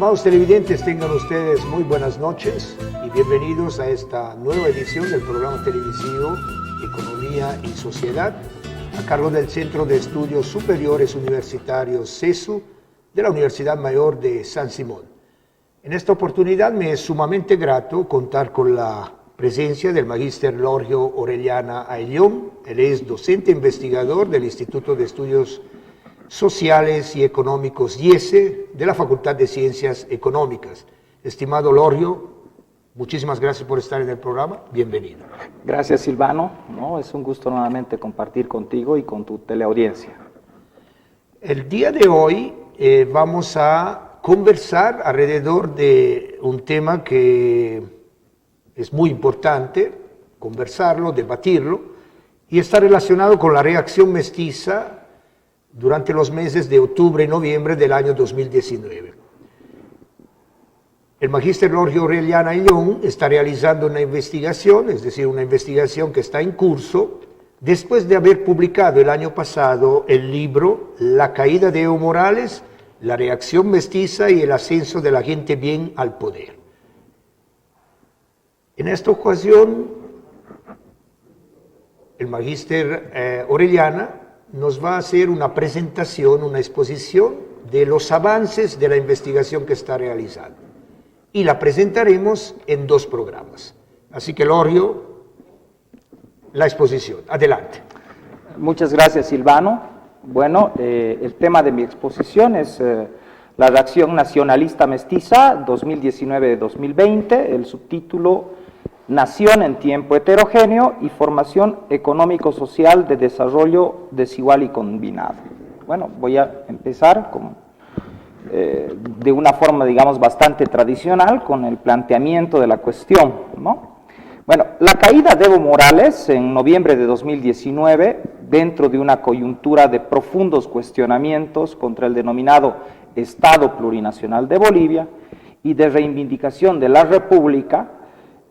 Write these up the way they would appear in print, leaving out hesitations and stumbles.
Estimados televidentes, tengan ustedes muy buenas noches y bienvenidos a esta nueva edición del programa televisivo Economía y Sociedad, a cargo del Centro de Estudios Superiores Universitarios CESU de la Universidad Mayor de San Simón. En esta oportunidad me es sumamente grato contar con la presencia del magíster Lorgio Orellana Ayllón. Él es docente investigador del Instituto de Estudios Sociales y Económicos IESE de la Facultad de Ciencias Económicas. Estimado Lorgio, muchísimas gracias por estar en el programa. Bienvenido. Gracias, Silvano. Es un gusto nuevamente compartir contigo y con tu teleaudiencia. El día de hoy vamos a conversar alrededor de un tema que es muy importante, conversarlo, debatirlo, y está relacionado con la reacción mestiza durante los meses de octubre y noviembre del año 2019. El magíster Lorgio Orellana Ayllón está realizando una investigación, es decir, una investigación que está en curso, después de haber publicado el año pasado el libro La caída de Evo Morales, la reacción mestiza y el ascenso de la gente bien al poder. En esta ocasión, el magíster Orellana nos va a hacer una presentación, una exposición de los avances de la investigación que está realizando. Y la presentaremos en 2 programas. Así que, Lorgio, la exposición. Adelante. Muchas gracias, Silvano. Bueno, el tema de mi exposición es la reacción nacionalista mestiza 2019-2020, el subtítulo Nación en tiempo heterogéneo y formación económico-social de desarrollo desigual y combinado. Bueno, voy a empezar de una forma, digamos, bastante tradicional con el planteamiento de la cuestión, ¿no? Bueno, la caída de Evo Morales en noviembre de 2019, dentro de una coyuntura de profundos cuestionamientos contra el denominado Estado Plurinacional de Bolivia y de reivindicación de la República,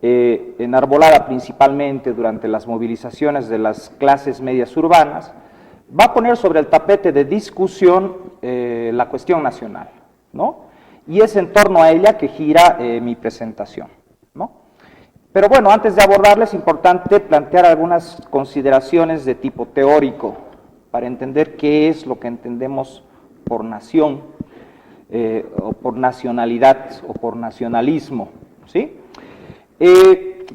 enarbolada principalmente durante las movilizaciones de las clases medias urbanas, va a poner sobre el tapete de discusión la cuestión nacional, ¿no? Y es en torno a ella que gira mi presentación, ¿no? Pero bueno, antes de abordarla es importante plantear algunas consideraciones de tipo teórico para entender qué es lo que entendemos por nación, o por nacionalidad, o por nacionalismo, ¿sí?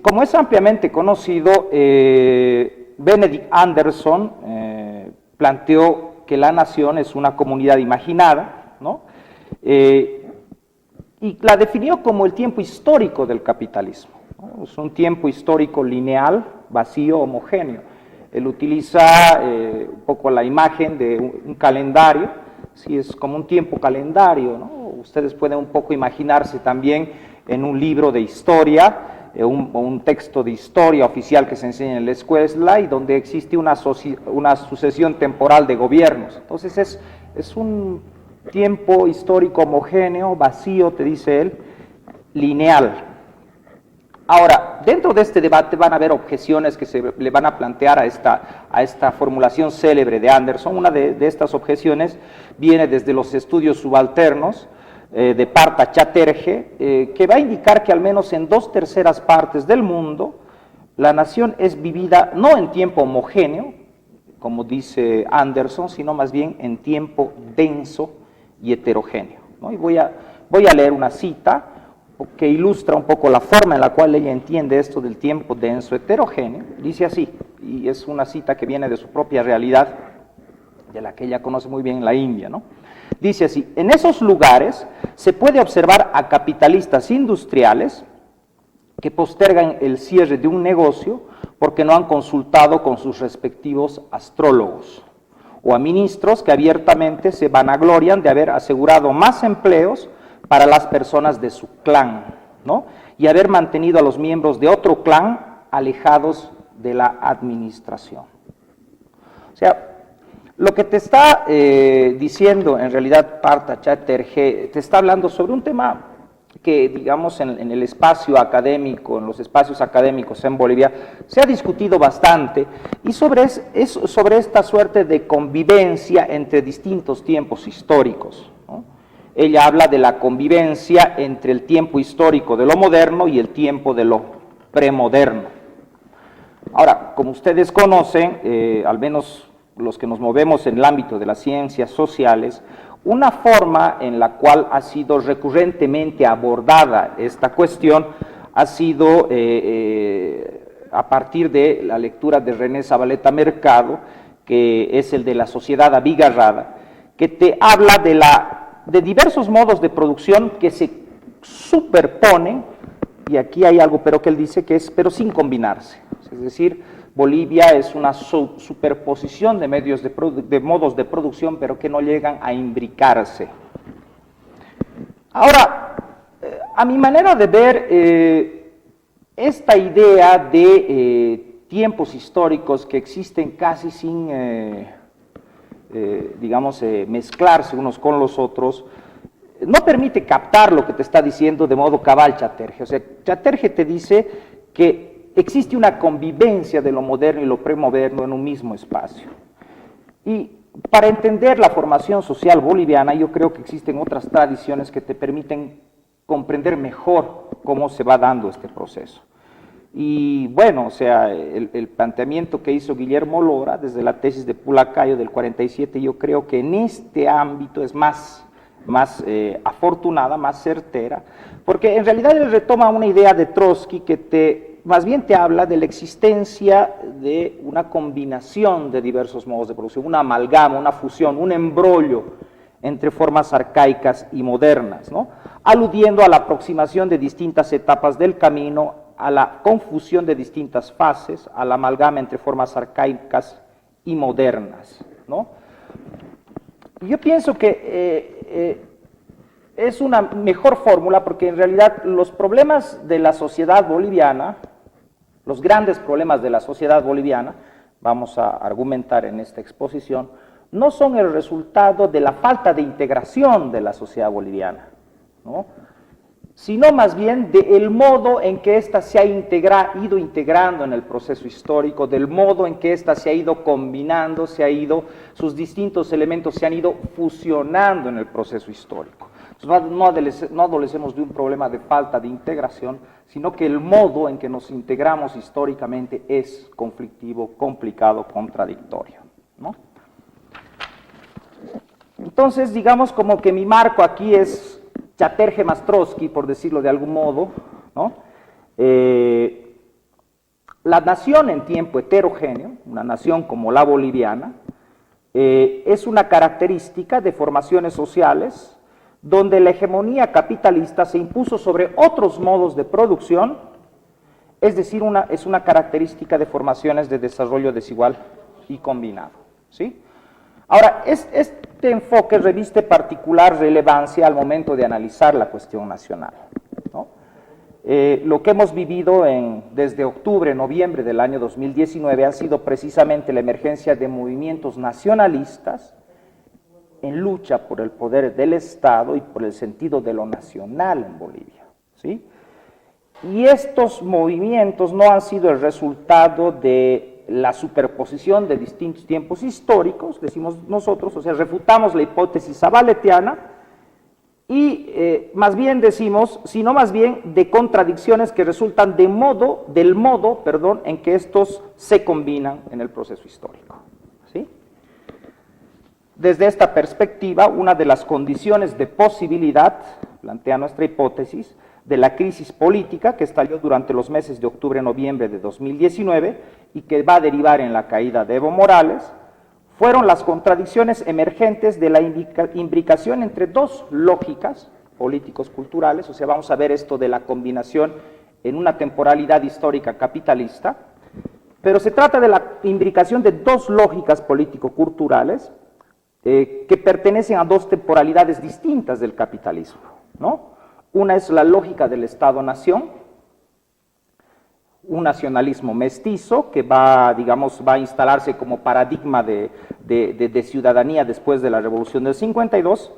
Como es ampliamente conocido, Benedict Anderson planteó que la nación es una comunidad imaginada, ¿no? Y la definió como el tiempo histórico del capitalismo, ¿no? Es un tiempo histórico lineal, vacío, homogéneo. Él utiliza un poco la imagen de un calendario, sí, es como un tiempo calendario, ¿no? Ustedes pueden un poco imaginarse también en un libro de historia, un texto de historia oficial que se enseña en la escuela y donde existe una sucesión temporal de gobiernos. Entonces es un tiempo histórico homogéneo, vacío, te dice él, lineal. Ahora, dentro de este debate van a haber objeciones que se le van a plantear a esta formulación célebre de Anderson. Una de estas objeciones viene desde los estudios subalternos, de Partha Chatterjee, que va a indicar que al menos en 2/3 partes del mundo la nación es vivida no en tiempo homogéneo, como dice Anderson, sino más bien en tiempo denso y heterogéneo, ¿no? Y voy a leer una cita que ilustra un poco la forma en la cual ella entiende esto del tiempo denso heterogéneo. Dice así, y es una cita que viene de su propia realidad, de la que ella conoce muy bien en la India, ¿no? Dice así: en esos lugares se puede observar a capitalistas industriales que postergan el cierre de un negocio porque no han consultado con sus respectivos astrólogos, o a ministros que abiertamente se vanaglorian de haber asegurado más empleos para las personas de su clan, ¿no? Y haber mantenido a los miembros de otro clan alejados de la administración. O sea, lo que te está diciendo en realidad Partha Chatterjee, te está hablando sobre un tema que, digamos, en el espacio académico, en los espacios académicos en Bolivia, se ha discutido bastante, y sobre esta suerte de convivencia entre distintos tiempos históricos, ¿no? ella habla de la convivencia entre el tiempo histórico de lo moderno y el tiempo de lo premoderno. Ahora, como ustedes conocen, al menos los que nos movemos en el ámbito de las ciencias sociales, una forma en la cual ha sido recurrentemente abordada esta cuestión ha sido a partir de la lectura de René Zavaleta Mercado, que es el de la sociedad abigarrada, que te habla de diversos modos de producción que se superponen, y aquí hay algo pero que él dice que es, pero sin combinarse, es decir, Bolivia es una superposición de modos de producción, pero que no llegan a imbricarse. Ahora, a mi manera de ver, esta idea de tiempos históricos que existen casi sin, digamos, mezclarse unos con los otros, no permite captar lo que te está diciendo de modo cabal Chatterjee. O sea, Chatterjee te dice que existe una convivencia de lo moderno y lo premoderno en un mismo espacio. Y para entender la formación social boliviana, yo creo que existen otras tradiciones que te permiten comprender mejor cómo se va dando este proceso. Y bueno, o sea, el planteamiento que hizo Guillermo Lora desde la tesis de Pulacayo del 47, yo creo que en este ámbito es más afortunada, más certera, porque en realidad él retoma una idea de Trotsky que más bien te habla de la existencia de una combinación de diversos modos de producción, una amalgama, una fusión, un embrollo entre formas arcaicas y modernas, ¿no? Aludiendo a la aproximación de distintas etapas del camino, a la confusión de distintas fases, a la amalgama entre formas arcaicas y modernas, ¿no? Yo pienso que es una mejor fórmula porque en realidad los problemas de la sociedad boliviana, los grandes problemas de la sociedad boliviana, vamos a argumentar en esta exposición, no son el resultado de la falta de integración de la sociedad boliviana, ¿no? Sino más bien del modo en que ésta se ha ido integrando en el proceso histórico, del modo en que ésta se ha ido combinando, sus distintos elementos se han ido fusionando en el proceso histórico. Entonces, no adolecemos de un problema de falta de integración, sino que el modo en que nos integramos históricamente es conflictivo, complicado, contradictorio, ¿no? Entonces, digamos como que mi marco aquí es Chatterjee más Trotsky, por decirlo de algún modo, ¿no? La nación en tiempo heterogéneo, una nación como la boliviana, es una característica de formaciones sociales donde la hegemonía capitalista se impuso sobre otros modos de producción, es decir, es una característica de formaciones de desarrollo desigual y combinado, ¿sí? Ahora, este enfoque reviste particular relevancia al momento de analizar la cuestión nacional, ¿no? Lo que hemos vivido desde octubre, noviembre del año 2019 ha sido precisamente la emergencia de movimientos nacionalistas en lucha por el poder del Estado y por el sentido de lo nacional en Bolivia, ¿sí? Y estos movimientos no han sido el resultado de la superposición de distintos tiempos históricos, decimos nosotros, o sea, refutamos la hipótesis zavaletiana y más bien decimos, sino más bien de contradicciones que resultan del modo, en que estos se combinan en el proceso histórico, ¿sí? Desde esta perspectiva, una de las condiciones de posibilidad, plantea nuestra hipótesis, de la crisis política que estalló durante los meses de octubre-noviembre de 2019 y que va a derivar en la caída de Evo Morales, fueron las contradicciones emergentes de la imbricación entre dos lógicas políticos culturales, o sea, vamos a ver esto de la combinación en una temporalidad histórica capitalista, pero se trata de la imbricación de dos lógicas político-culturales que pertenecen a dos temporalidades distintas del capitalismo, ¿no? Una es la lógica del Estado-Nación, un nacionalismo mestizo que va a instalarse como paradigma de ciudadanía después de la Revolución del 52,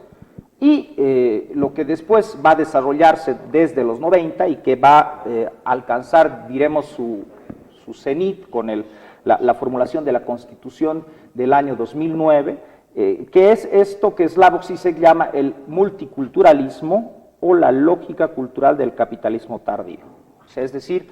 y lo que después va a desarrollarse desde los 90 y que va a alcanzar, diremos, su cenit con la formulación de la Constitución del año 2009, que es esto que Slavoj Žižek llama el multiculturalismo o la lógica cultural del capitalismo tardío. O sea, es decir,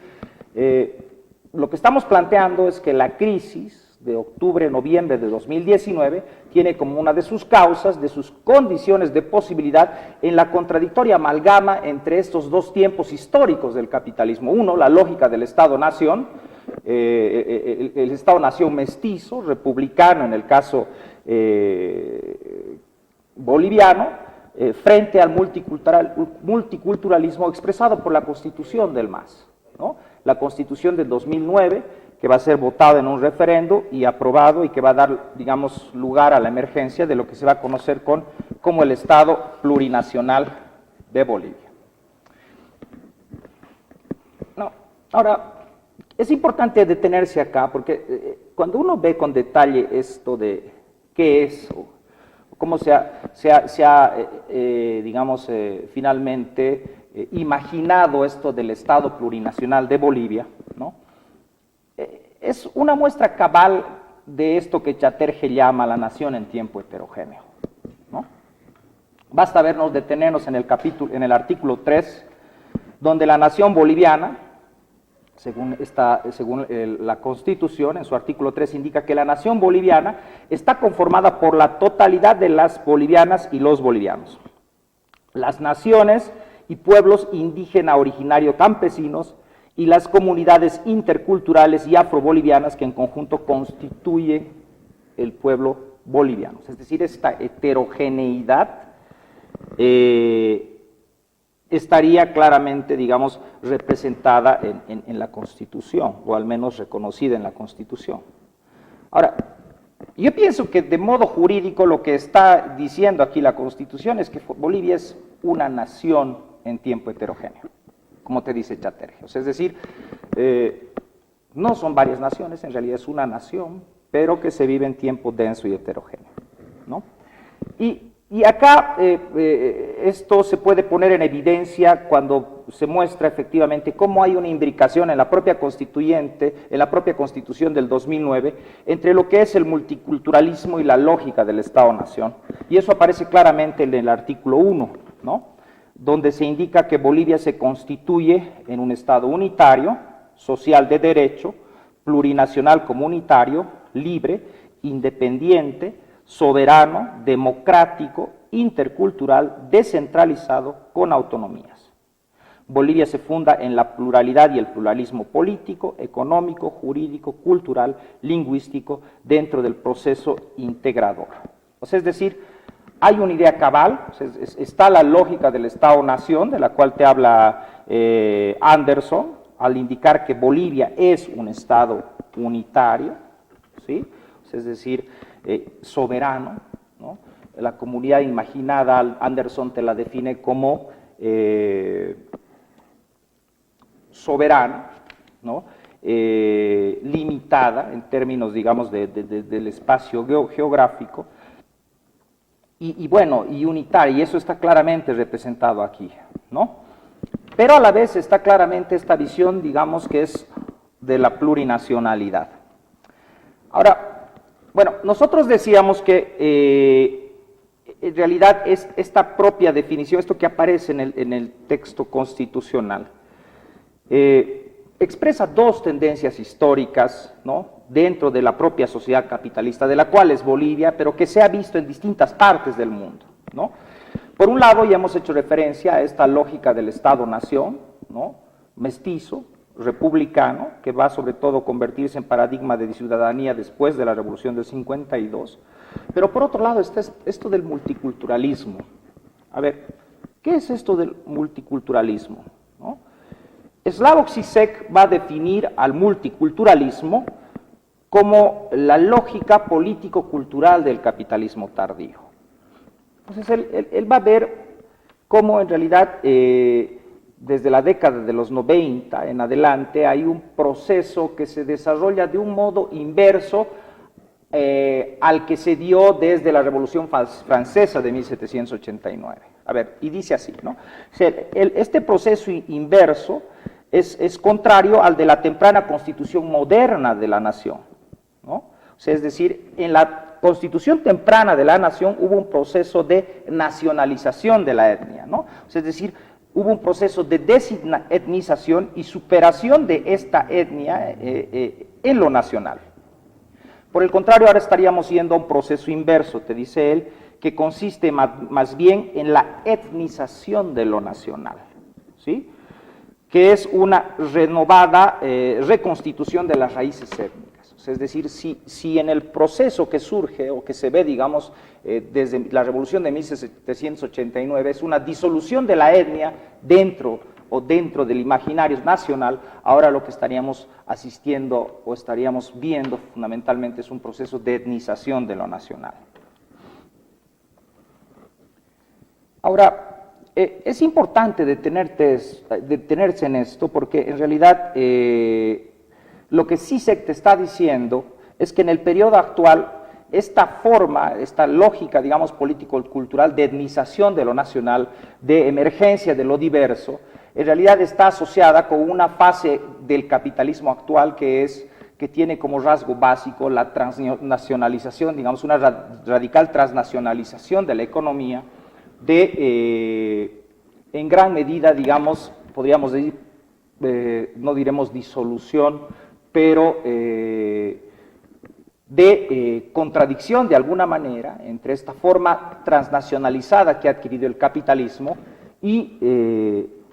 lo que estamos planteando es que la crisis de octubre-noviembre de 2019 tiene como una de sus causas, de sus condiciones de posibilidad, en la contradictoria amalgama entre estos dos tiempos históricos del capitalismo. Uno, la lógica del Estado-Nación, el Estado-Nación mestizo, republicano en el caso boliviano, frente al multiculturalismo expresado por la Constitución del MAS, ¿no? La Constitución del 2009, que va a ser votado en un referendo y aprobado y que va a dar, digamos, lugar a la emergencia de lo que se va a conocer como el Estado plurinacional de Bolivia. No, ahora, es importante detenerse acá porque cuando uno ve con detalle esto de qué es o cómo se ha digamos, finalmente imaginado esto del Estado plurinacional de Bolivia, ¿no? Es una muestra cabal de esto que Chatterjee llama la nación en tiempo heterogéneo, ¿no? Basta detenernos en el artículo 3, donde la nación boliviana, según la Constitución, en su artículo 3 indica que la nación boliviana está conformada por la totalidad de las bolivianas y los bolivianos, las naciones y pueblos indígena originario campesinos y las comunidades interculturales y afrobolivianas que en conjunto constituye el pueblo boliviano. Es decir, esta heterogeneidad estaría claramente, digamos, representada en la Constitución, o al menos reconocida en la Constitución. Ahora, yo pienso que de modo jurídico lo que está diciendo aquí la Constitución es que Bolivia es una nación en tiempo heterogéneo, como te dice Chatterjee. O sea, es decir, no son varias naciones, en realidad es una nación, pero que se vive en tiempo denso y heterogéneo, ¿no? Y acá esto se puede poner en evidencia cuando se muestra efectivamente cómo hay una imbricación en la propia constituyente, en la propia Constitución del 2009, entre lo que es el multiculturalismo y la lógica del Estado-Nación. Y eso aparece claramente en el artículo 1, ¿no? Donde se indica que Bolivia se constituye en un Estado unitario, social de derecho, plurinacional comunitario, libre, independiente, soberano, democrático, intercultural, descentralizado, con autonomías. Bolivia se funda en la pluralidad y el pluralismo político, económico, jurídico, cultural, lingüístico, dentro del proceso integrador. O sea, es decir, hay una idea cabal, está la lógica del Estado-Nación, de la cual te habla Anderson, al indicar que Bolivia es un Estado unitario, ¿sí? Es decir, soberano, ¿no? La comunidad imaginada, Anderson te la define como soberana, ¿no? Limitada en términos, digamos, del espacio geográfico, y bueno, y unitaria, y eso está claramente representado aquí, ¿no? Pero a la vez está claramente esta visión, digamos, que es de la plurinacionalidad. Ahora, bueno, nosotros decíamos que en realidad es esta propia definición, esto que aparece en el texto constitucional, expresa dos tendencias históricas, ¿no?, dentro de la propia sociedad capitalista, de la cual es Bolivia, pero que se ha visto en distintas partes del mundo, ¿no? Por un lado, ya hemos hecho referencia a esta lógica del Estado-Nación, ¿no?, mestizo, republicano, que va sobre todo a convertirse en paradigma de ciudadanía después de la Revolución del 52, pero por otro lado está esto del multiculturalismo. A ver, ¿qué es esto del multiculturalismo?, ¿no? Slavoj Žižek va a definir al multiculturalismo como la lógica político-cultural del capitalismo tardío. Entonces él va a ver cómo en realidad desde la década de los 90 en adelante hay un proceso que se desarrolla de un modo inverso al que se dio desde la Revolución Francesa de 1789. A ver, y dice así, ¿no? O sea, este proceso inverso es contrario al de la temprana constitución moderna de la nación, ¿no? O sea, es decir, en la constitución temprana de la nación hubo un proceso de nacionalización de la etnia, ¿no? O sea, es decir, hubo un proceso de desetnización y superación de esta etnia en lo nacional. Por el contrario, ahora estaríamos yendo a un proceso inverso, te dice él, que consiste más bien en la etnización de lo nacional, ¿sí? Que es una renovada reconstitución de las raíces étnicas. O sea, es decir, si en el proceso que surge o que se ve, digamos, desde la revolución de 1789, es una disolución de la etnia dentro del imaginario nacional, ahora lo que estaríamos asistiendo o estaríamos viendo fundamentalmente es un proceso de etnización de lo nacional. Ahora, es importante detenerse en esto porque en realidad lo que CISEC te está diciendo es que en el periodo actual esta forma, esta lógica, digamos, político-cultural de etnización de lo nacional, de emergencia de lo diverso, en realidad está asociada con una fase del capitalismo actual que tiene como rasgo básico la transnacionalización, digamos, una radical transnacionalización de la economía, en gran medida, digamos, podríamos decir, no diremos disolución, pero contradicción de alguna manera entre esta forma transnacionalizada que ha adquirido el capitalismo y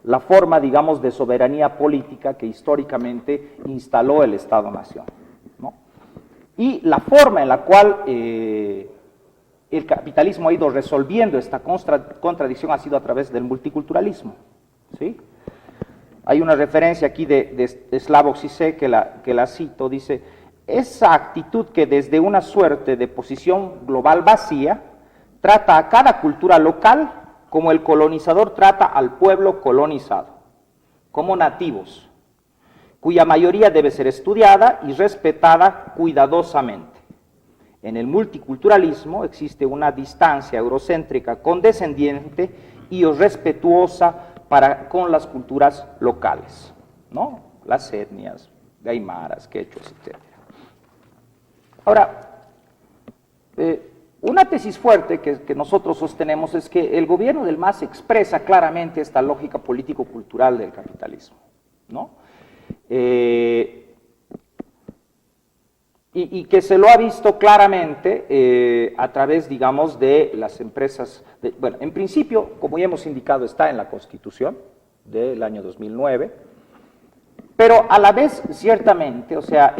la forma, digamos, de soberanía política que históricamente instaló el Estado-Nación, ¿no? Y la forma en la cual el capitalismo ha ido resolviendo esta contradicción ha sido a través del multiculturalismo, ¿sí? Hay una referencia aquí de Slavoj Žižek que la cito, dice: esa actitud que desde una suerte de posición global vacía trata a cada cultura local como el colonizador trata al pueblo colonizado, como nativos, cuya mayoría debe ser estudiada y respetada cuidadosamente. En el multiculturalismo existe una distancia eurocéntrica condescendiente y respetuosa con las culturas locales, ¿no? Las etnias, aymaras, quechuas, etc. Ahora, una tesis fuerte que nosotros sostenemos es que el gobierno del MAS expresa claramente esta lógica político-cultural del capitalismo, ¿no? Y que se lo ha visto claramente a través, digamos, de las empresas, bueno, en principio, como ya hemos indicado, está en la Constitución del año 2009, pero a la vez, ciertamente, o sea,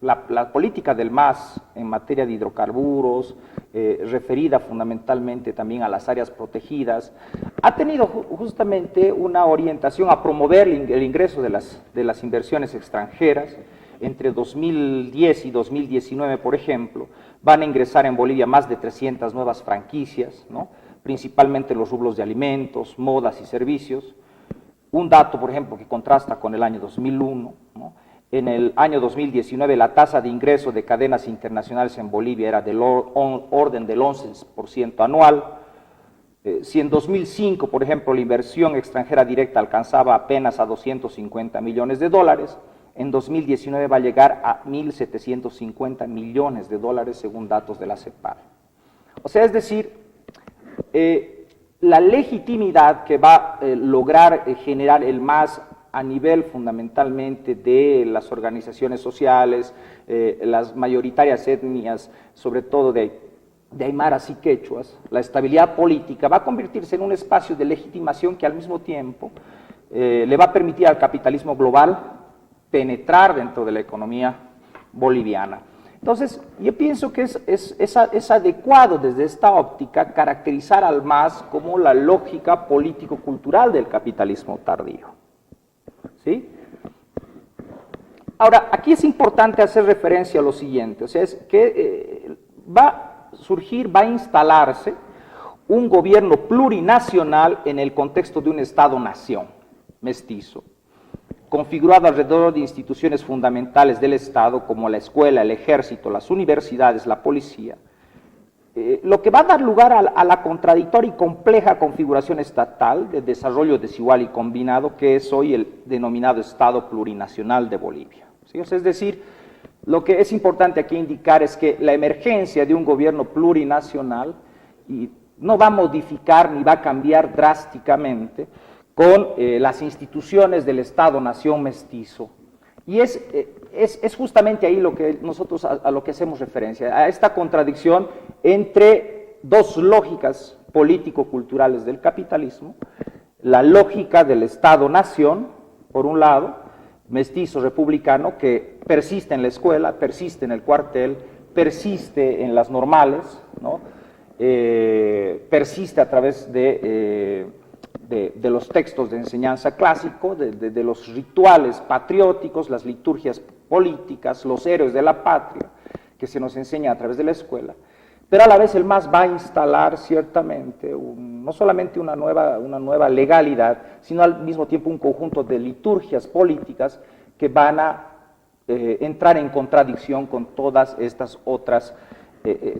la política del MAS en materia de hidrocarburos, referida fundamentalmente también a las áreas protegidas, ha tenido justamente una orientación a promover el ingreso de las inversiones extranjeras. Entre 2010 y 2019, por ejemplo, van a ingresar en Bolivia más de 300 nuevas franquicias, ¿no? Principalmente los rubros de alimentos, modas y servicios. Un dato, por ejemplo, que contrasta con el año 2001, ¿no? En el año 2019 la tasa de ingreso de cadenas internacionales en Bolivia era del orden del 11% anual. Si en 2005, por ejemplo, la inversión extranjera directa alcanzaba apenas a 250 millones de dólares, en 2019 va a llegar a 1.750 millones de dólares según datos de la CEPAL. O sea, es decir, la legitimidad que va a lograr generar el MAS a nivel fundamentalmente de las organizaciones sociales, las mayoritarias etnias, sobre todo de aymaras y quechuas, la estabilidad política va a convertirse en un espacio de legitimación que al mismo tiempo le va a permitir al capitalismo global penetrar dentro de la economía boliviana. Entonces, yo pienso que es adecuado desde esta óptica caracterizar al MAS como la lógica político-cultural del capitalismo tardío, ¿sí? Ahora, aquí es importante hacer referencia a lo siguiente, o sea, es que va a instalarse un gobierno plurinacional en el contexto de un Estado-nación mestizo, configurado alrededor de instituciones fundamentales del Estado como la escuela, el ejército, las universidades, la policía, lo que va a dar lugar a la contradictoria y compleja configuración estatal de desarrollo desigual y combinado que es hoy el denominado Estado plurinacional de Bolivia, ¿sí? O sea, es decir, Lo que es importante aquí indicar es que la emergencia de un gobierno plurinacional no va a modificar ni va a cambiar drásticamente con las instituciones del Estado-Nación mestizo. Y es justamente ahí lo que nosotros a lo que hacemos referencia, a esta contradicción entre dos lógicas político-culturales del capitalismo, la lógica del Estado-Nación, por un lado, mestizo republicano, que persiste en la escuela, persiste en el cuartel, persiste en las normales, ¿no? Persiste a través de los textos de enseñanza clásico, de los rituales patrióticos, las liturgias políticas, los héroes de la patria, que se nos enseña a través de la escuela. Pero a la vez el MAS va a instalar ciertamente no solamente una nueva legalidad, sino al mismo tiempo un conjunto de liturgias políticas que van a entrar en contradicción con todas estas otras,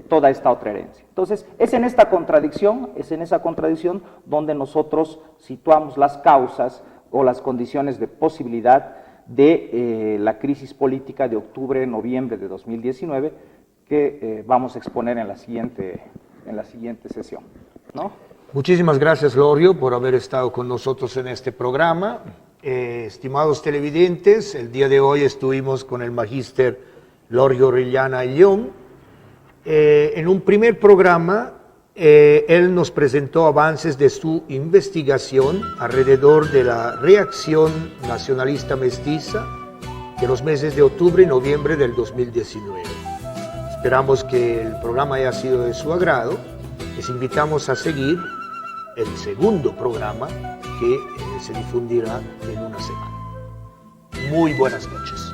toda esta otra herencia. Entonces, es en esa contradicción donde nosotros situamos las causas o las condiciones de posibilidad de la crisis política de octubre-noviembre de 2019, que vamos a exponer en la siguiente sesión, ¿no? Muchísimas gracias, Lorio, por haber estado con nosotros en este programa. Estimados televidentes, el día de hoy estuvimos con el magíster Lorio Orellana Ayllón. En un primer programa, él nos presentó avances de su investigación alrededor de la reacción nacionalista mestiza de los meses de octubre y noviembre del 2019. Esperamos que el programa haya sido de su agrado. Les invitamos a seguir el segundo programa que se difundirá en una semana. Muy buenas noches.